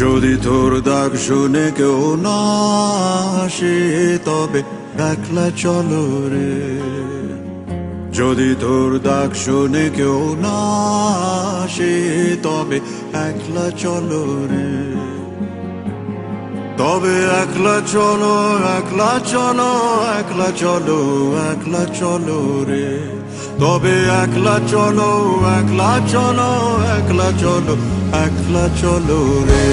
যদি তোর ডাক শুনে কেউ না আসে তবে একলা চলো রে। যদি তোর ডাক শুনে কেউ না আসে তবে একলা চলো রে। তবে একলা চলো, একলা চলো, একলা চলো, একলা চলো রে। তবে একলা চলো, একলা চলো, একলা চলো, একলা চলো রে।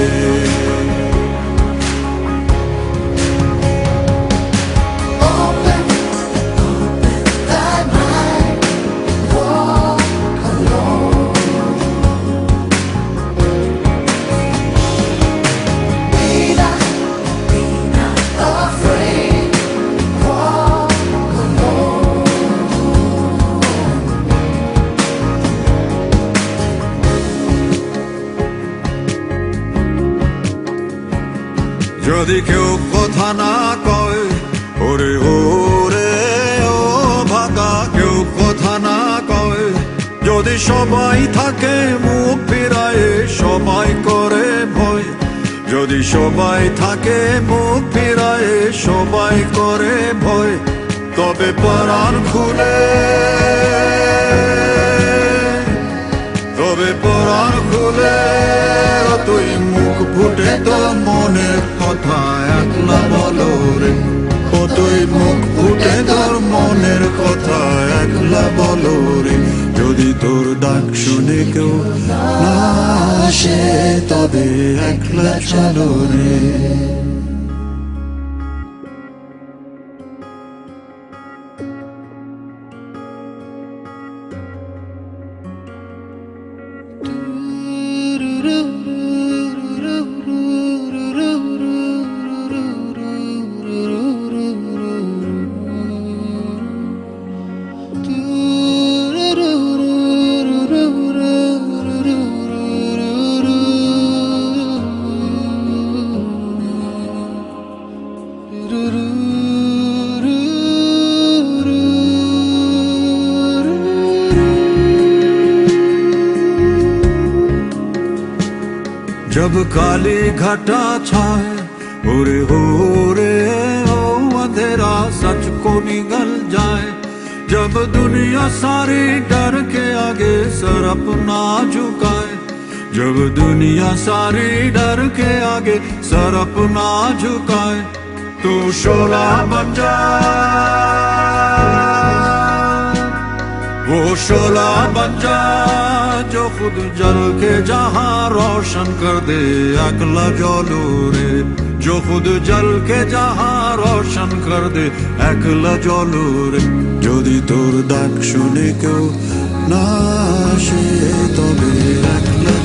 যদি কেউ কথা না কয় ওরে ওরে ও ভাগা, কেউ কথা না কয়, যদি সবাই থাকে মুখ ফিরায়ে সবাই করে ভয়, যদি সবাই থাকে মুখ ফিরায়ে সবাই করে ভয়, তবে পরাণ খুলে, তবে পরাণ খুলে তুই মুখ ফুটে তো মনের কথা একলা বলো রে। ও তুই মুখ ফুটে তোর মনের কথা একলা বলো রে। যদি তোর ডাক শুনে কেউ না আসে তবে একলা চলো রে। जब काली घटा छाए ओरे हो रे ओ अंधेरा सच को निगल जाए, जब दुनिया सारी डर के आगे सर अपना झुकाए, जब दुनिया सारी डर के आगे सर अपना झुकाए, तू शोला बन जा, वो शोला बन जा जो खुद जल के जहां रोशन कर दे একলা জ্বলো রে। जो खुद जल के जहां रोशन कर दे একলা জ্বলো রে। যদি তোর ডাক শুনে কেউ না আসে তবে একলা